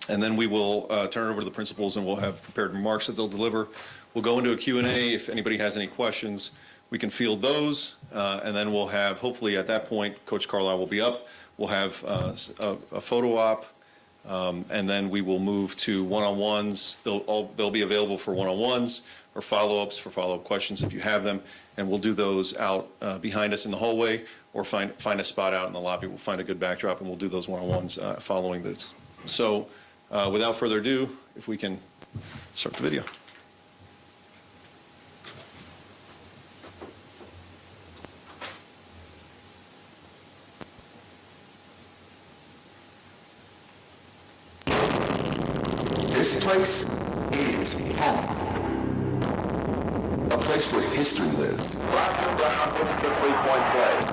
And then we will turn it over to the principals, and we'll have prepared remarks that they'll deliver. We'll go into a Q&A. If anybody has any questions, we can field those. And then we'll have, hopefully at that point, Coach Carlisle will be up. We'll have a photo op. And then we will move to one-on-ones. They'll be available for one-on-ones or follow-ups for follow-up questions if you have them. And we'll do those out behind us in the hallway, or find a spot out in the lobby. We'll find a good backdrop, and we'll do those one-on-ones following this. So without further ado, if we can start the video. This place is home. A place where history lives. Roger Brown hits the three-point play.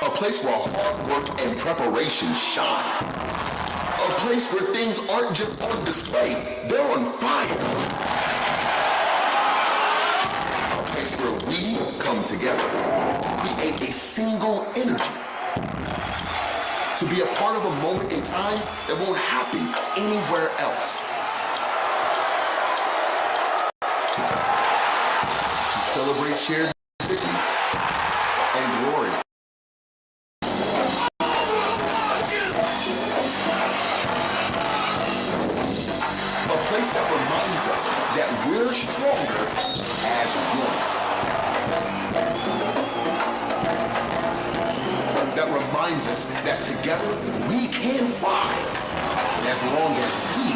A place where hard work and preparation shine. A place where things aren't just on display, they're on fire. A place where we come together to create a single energy. To be a part of a moment in time that won't happen anywhere else. To celebrate shared victory and glory. A place that reminds us that we're stronger as one. That reminds us that together we can fly, as long as we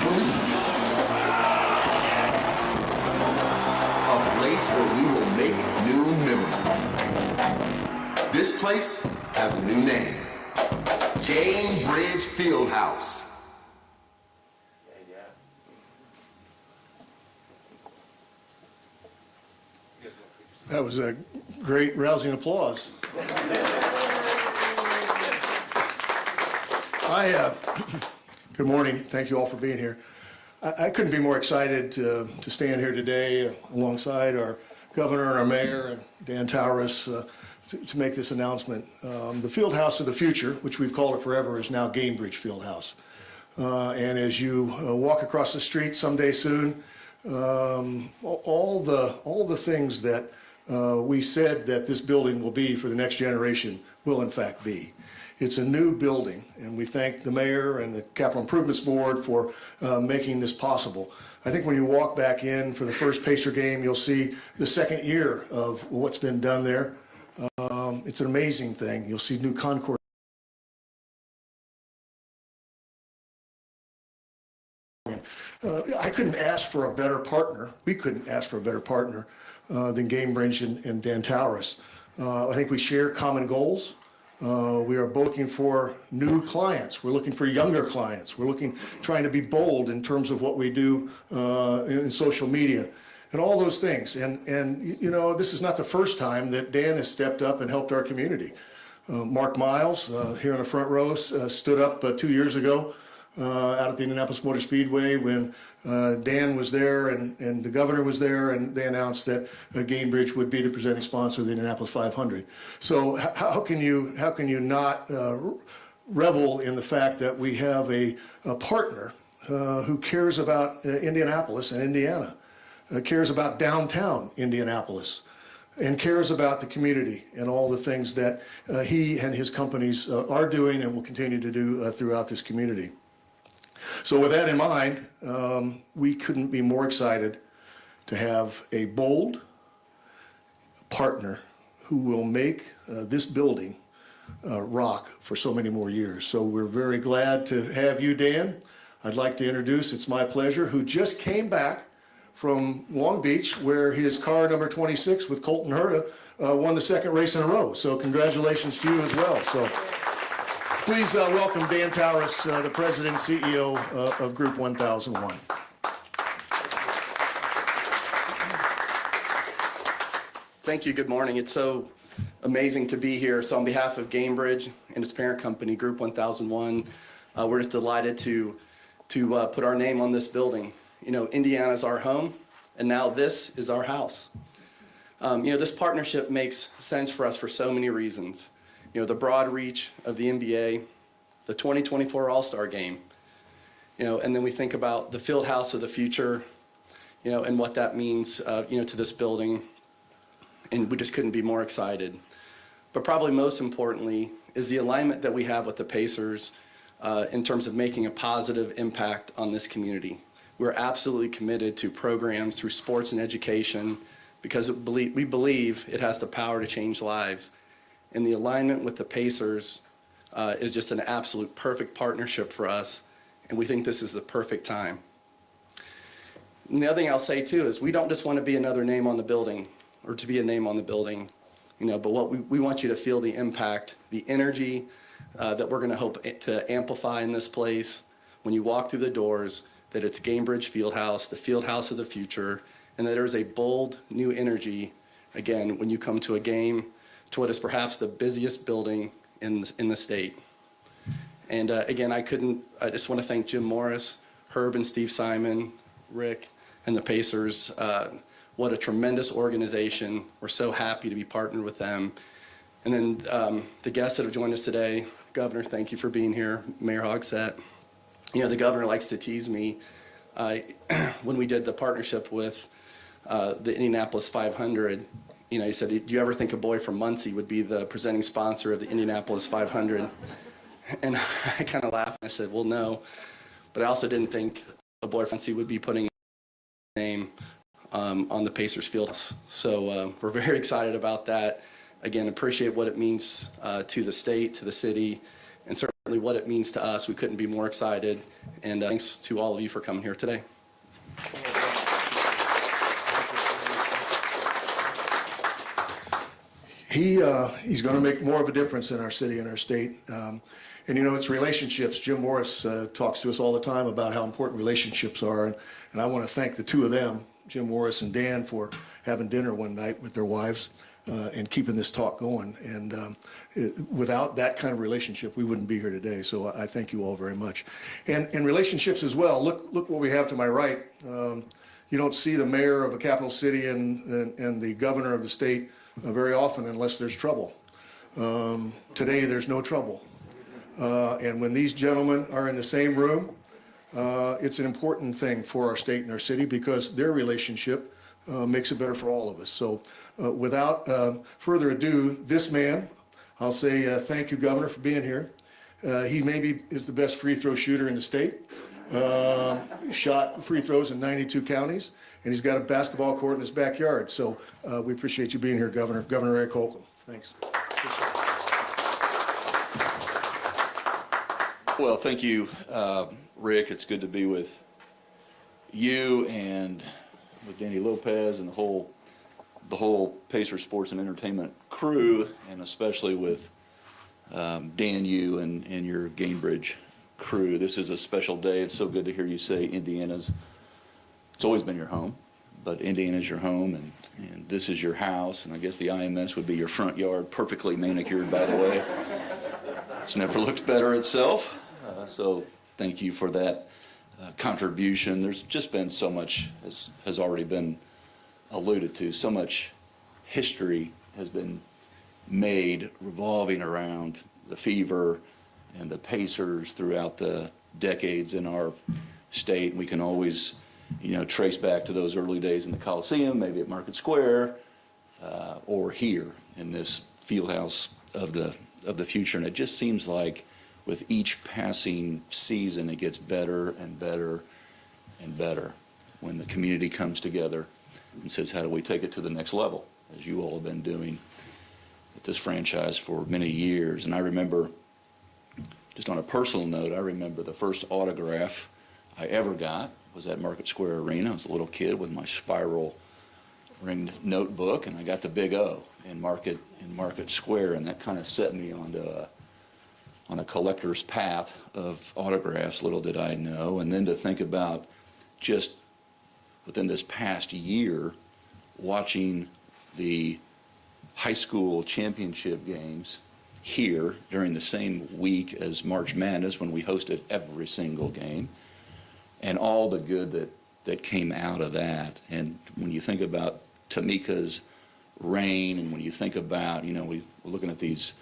believe. A place where we will make new memories. This place has a new name. Gainbridge Fieldhouse. That was a great rousing applause. Good morning. Thank you all for being here. I couldn't be more excited to stand here today alongside our governor and our mayor and Dan Towers to make this announcement. The Fieldhouse of the Future, which we've called it forever, is now Gainbridge Fieldhouse. And as you walk across the street someday soon, all the things that we said that this building will be for the next generation will in fact be. It's a new building, and we thank the mayor and the Capital Improvements Board for making this possible. I think when you walk back in for the first Pacer game, you'll see the second year of what's been done there. It's an amazing thing. You'll see new concourse. I couldn't ask for a better partner. We couldn't ask for a better partner than Gainbridge and Dan Towers. I think we share common goals. We are looking for new clients. We're looking for younger clients. We're trying to be bold in terms of what we do in social media and all those things. And you know, this is not the first time that Dan has stepped up and helped our community. Mark Miles, here in the front row, stood up 2 years ago out at the Indianapolis Motor Speedway when Dan was there and the governor was there, and they announced that Gainbridge would be the presenting sponsor of the Indianapolis 500. So how can you not revel in the fact that we have a partner who cares about Indianapolis and Indiana, cares about downtown Indianapolis, and cares about the community and all the things that he and his companies are doing and will continue to do throughout this community. So with that in mind, we couldn't be more excited to have a bold partner who will make this building rock for so many more years. So we're very glad to have you, Dan. I'd like to introduce, it's my pleasure, who just came back from Long Beach, where his car number 26 with Colton Herta won the second race in a row. So congratulations to you as well. So please welcome Dan Towers, the President and CEO of Group 1001. Thank you. Good morning. It's so amazing to be here. So on behalf of Gainbridge and its parent company, Group 1001, we're just delighted to put our name on this building. You know, Indiana's our home, and now this is our house. You know, this partnership makes sense for us for so many reasons. You know, the broad reach of the NBA, the 2024 All-Star Game, you know, and then we think about the Fieldhouse of the Future, you know, and what that means, you know, to this building, and we just couldn't be more excited. But probably most importantly is the alignment that we have with the Pacers in terms of making a positive impact on this community. We're absolutely committed to programs through sports and education because we believe it has the power to change lives. And the alignment with the Pacers is just an absolute perfect partnership for us, and we think this is the perfect time. And the other thing I'll say too is we don't just want to be another name on the building or to be a name on the building, you know, but what we want you to feel the impact, the energy that we're going to hope to amplify in this place when you walk through the doors, that it's Gainbridge Fieldhouse, the Fieldhouse of the Future, and that there's a bold new energy, again, when you come to a game, to what is perhaps the busiest building in the state. And again, I just want to thank Jim Morris, Herb and Steve Simon, Rick, and the Pacers. What a tremendous organization. We're so happy to be partnered with them. And then the guests that have joined us today, Governor, thank you for being here, Mayor Hogsett. You know, the governor likes to tease me. When we did the partnership with the Indianapolis 500, you know, he said, do you ever think a boy from Muncie would be the presenting sponsor of the Indianapolis 500? And I kind of laughed and I said, well, no. But I also didn't think a boy from Muncie would be putting his name on the Pacers field. So we're very excited about that. Again, appreciate what it means to the state, to the city, and certainly what it means to us. We couldn't be more excited. And thanks to all of you for coming here today. He's going to make more of a difference in our city and our state. And you know, it's relationships. Jim Morris talks to us all the time about how important relationships are. And I want to thank the two of them, Jim Morris and Dan, for having dinner one night with their wives. and keeping this talk going. And without that kind of relationship, we wouldn't be here today. So I thank you all very much. And in relationships as well, look what we have to my right. You don't see the mayor of a capital city and the governor of the state very often unless there's trouble. Today, there's no trouble. And when these gentlemen are in the same room, it's an important thing for our state and our city because their relationship makes it better for all of us. So without further ado, this man, I'll say thank you, Governor, for being here. He maybe is the best free throw shooter in the state. Shot free throws in 92 counties, and he's got a basketball court in his backyard. So we appreciate you being here, Governor. Governor Eric Holcomb. Thanks. Well, thank you, Rick. It's good to be with you and with Danny Lopez and the whole Pacer Sports and Entertainment crew, and especially with Dan, you and your Gainbridge crew. This is a special day. It's so good to hear you say Indiana's, it's always been your home, but Indiana's your home, and this is your house, and I guess the IMS would be your front yard, perfectly manicured, by the way. It's never looked better itself, so thank you for that contribution. There's just been so much, as has already been alluded to, so much history has been made revolving around the Fever and the Pacers throughout the decades in our state. We can always, trace back to those early days in the Coliseum, maybe at Market Square, or here in this Fieldhouse of the future. And it just seems like with each passing season, it gets better and better and better when the community comes together and says, how do we take it to the next level, as you all have been doing at this franchise for many years. And I remember, just on a personal note, I remember the first autograph I ever got was at Market Square Arena. I was a little kid with my spiral ringed notebook, and I got the big O in Market Square, and that kind of set me on a collector's path of autographs, little did I know. And then to think about just within this past year, watching the high school championship games here during the same week as March Madness, when we hosted every single game, and all the good that came out of that. And when you think about Tamika's reign, and when you think about, we're looking at these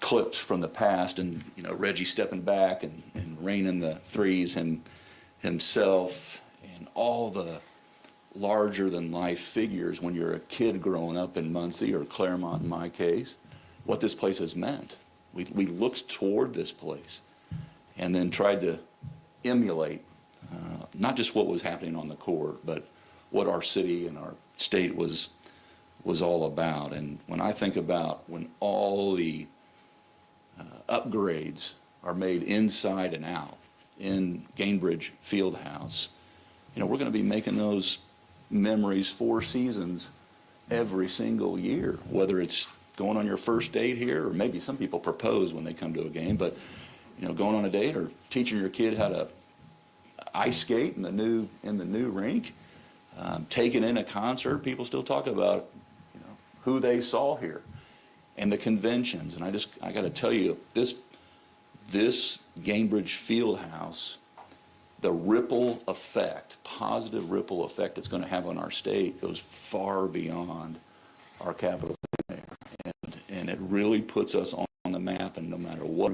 clips from the past, and Reggie stepping back and raining the threes himself, and all the larger than life figures when you're a kid growing up in Muncie or Claremont in my case, what this place has meant. We looked toward this place and then tried to emulate not just what was happening on the court, but what our city and our state was all about. And when I think about when all the upgrades are made inside and out in Gainbridge Fieldhouse, we're going to be making those memories 4 seasons every single year, whether it's going on your first date here, or maybe some people propose when they come to a game, but going on a date or teaching your kid how to ice skate in the new rink, taking in a concert. People still talk about who they saw here, and the conventions. And I got to tell you, this Gainbridge Fieldhouse, the ripple effect, positive ripple effect it's going to have on our state goes far beyond our capital city, and it really puts us on the map. And no matter what,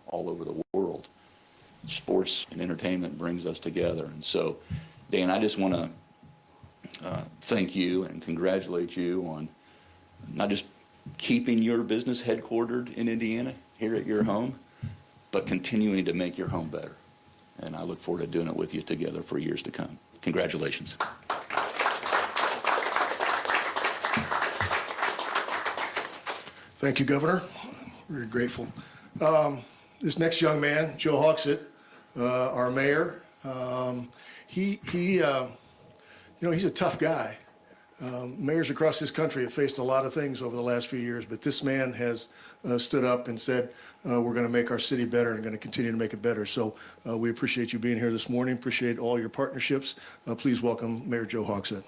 all over the world, sports and entertainment brings us together. And so, Dan, I just want to thank you and congratulate you on not just keeping your business headquartered in Indiana here at your home, but continuing to make your home better. And I look forward to doing it with you together for years to come. Congratulations. Thank you, Governor. Very grateful. This next young man, Joe Hogsett, our mayor, he's a tough guy. Mayors across this country have faced a lot of things over the last few years, but this man has stood up and said, we're going to make our city better and going to continue to make it better. So we appreciate you being here this morning, appreciate all your partnerships. Please welcome Mayor Joe Hogsett.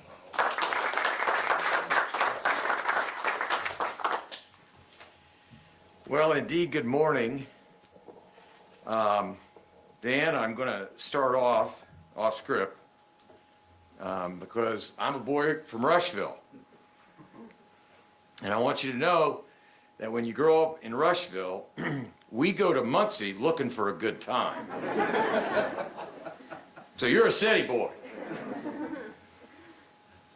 Well, indeed, good morning. Dan, I'm going to start off script because I'm a boy from Rushville. And I want you to know that when you grow up in Rushville, we go to Muncie looking for a good time. So you're a city boy.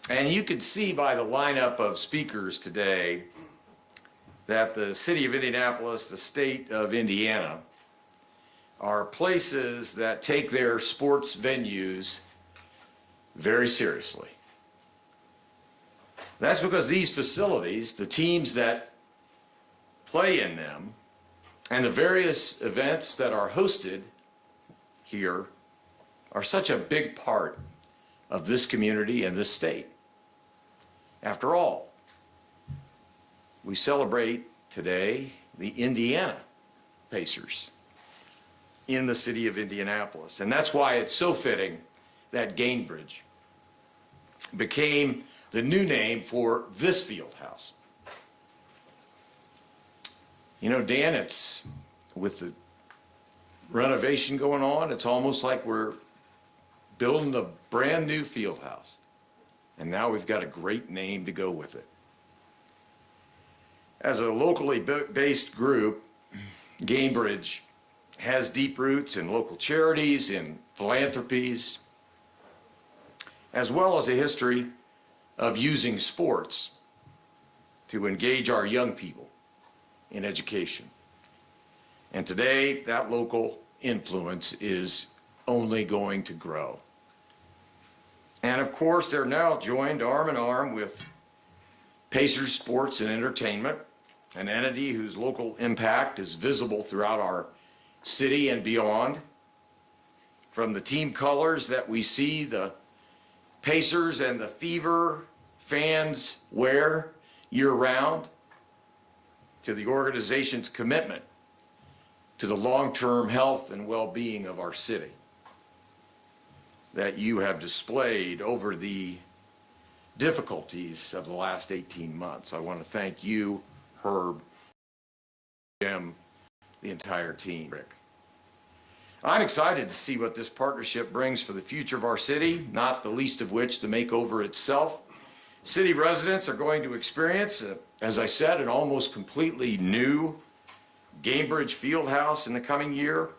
And you can see by the lineup of speakers today that the city of Indianapolis, the state of Indiana, are places that take their sports venues very seriously. That's because these facilities, the teams that play in them, and the various events that are hosted here are such a big part of this community and this state. After all, we celebrate today the Indiana Pacers in the city of Indianapolis. And that's why it's so fitting that Gainbridge became the new name for this field house. You know, Dan, it's with the renovation going on, it's almost like we're building a brand new field house. And now we've got a great name to go with it. As a locally based group, Gainbridge has deep roots in local charities, in philanthropies, as well as a history of using sports to engage our young people in education. And today, that local influence is only going to grow. And of course, they're now joined arm in arm with Pacers Sports and Entertainment, an entity whose local impact is visible throughout our city and beyond. From the team colors that we see the Pacers and the Fever fans wear year-round, to the organization's commitment to the long-term health and well-being of our city that you have displayed over the difficulties of the last 18 months. I want to thank you, Herb, Jim, the entire team. Rick. I'm excited to see what this partnership brings for the future of our city, not the least of which the makeover itself. City residents are going to experience, as I said, an almost completely new Gainbridge Fieldhouse in the coming year.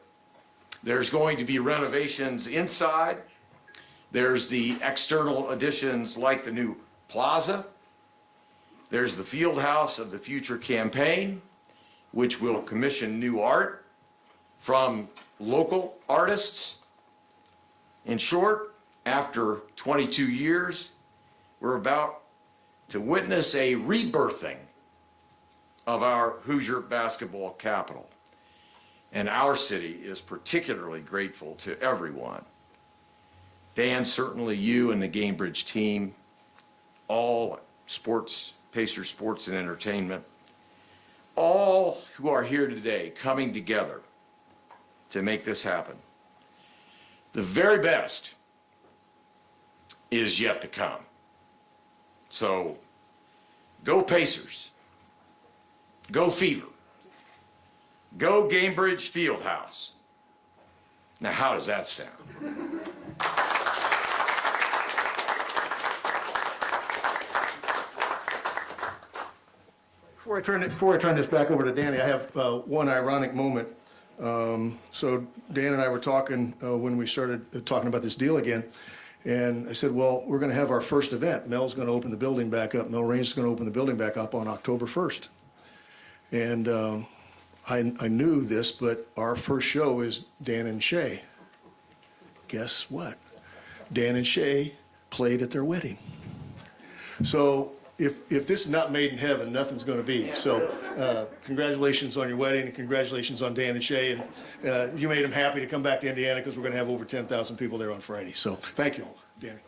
There's going to be renovations inside. There's the external additions like the new plaza. There's the Fieldhouse of the Future campaign, which will commission new art from local artists. In short, after 22 years, we're about to witness a rebirthing of our Hoosier basketball capital. And our city is particularly grateful to everyone. Dan, certainly you and the Gainbridge team, all sports, Pacers Sports and Entertainment, all who are here today coming together to make this happen. The very best is yet to come. So, go Pacers, go Fever, go Gainbridge Fieldhouse. Now, how does that sound? Before I turn this back over to Danny, I have one ironic moment. So Dan and I were talking when we started talking about this deal again, and I said, well, we're going to have our first event. Mel's going to open the building back up. Mel Raines is going to open the building back up on October 1st. And I knew this, but our first show is Dan and Shay. Guess what? Dan and Shay played at their wedding. So if this is not made in heaven, nothing's going to be. So congratulations on your wedding, and congratulations on Dan and Shay. And you made them happy to come back to Indiana because we're going to have over 10,000 people there on Friday. So thank you all, Danny.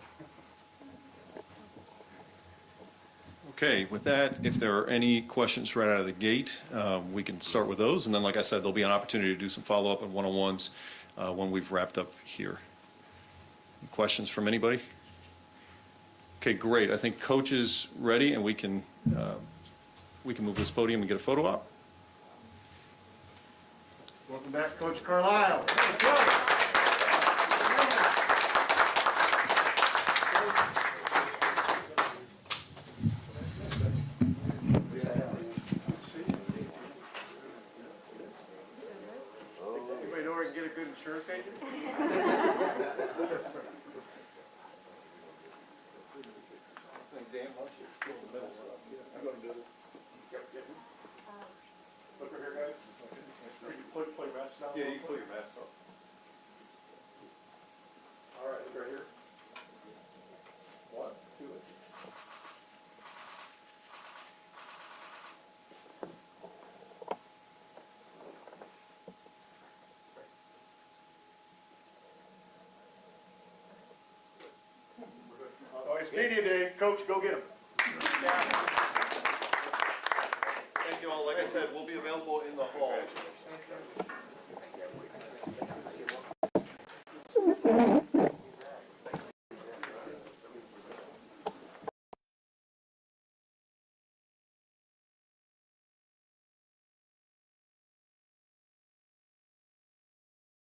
Okay, with that, if there are any questions right out of the gate, we can start with those. And then, like I said, there'll be an opportunity to do some follow-up and one-on-ones when we've wrapped up here. Any questions from anybody? Okay, great. I think Coach is ready, and we can move this podium and get a photo op. Welcome back, Coach Carlisle. Anybody know where I can get a good insurance agent? Dan, why don't you fill the middle stuff? I'm going to do it. Look over here, guys. You put your mask down? Yeah, you can put your mask on. All right, look right here. 1, 2, and 3. Oh, it's media day. Coach, go get him. Thank you all. Like I said, we'll be available in the hall.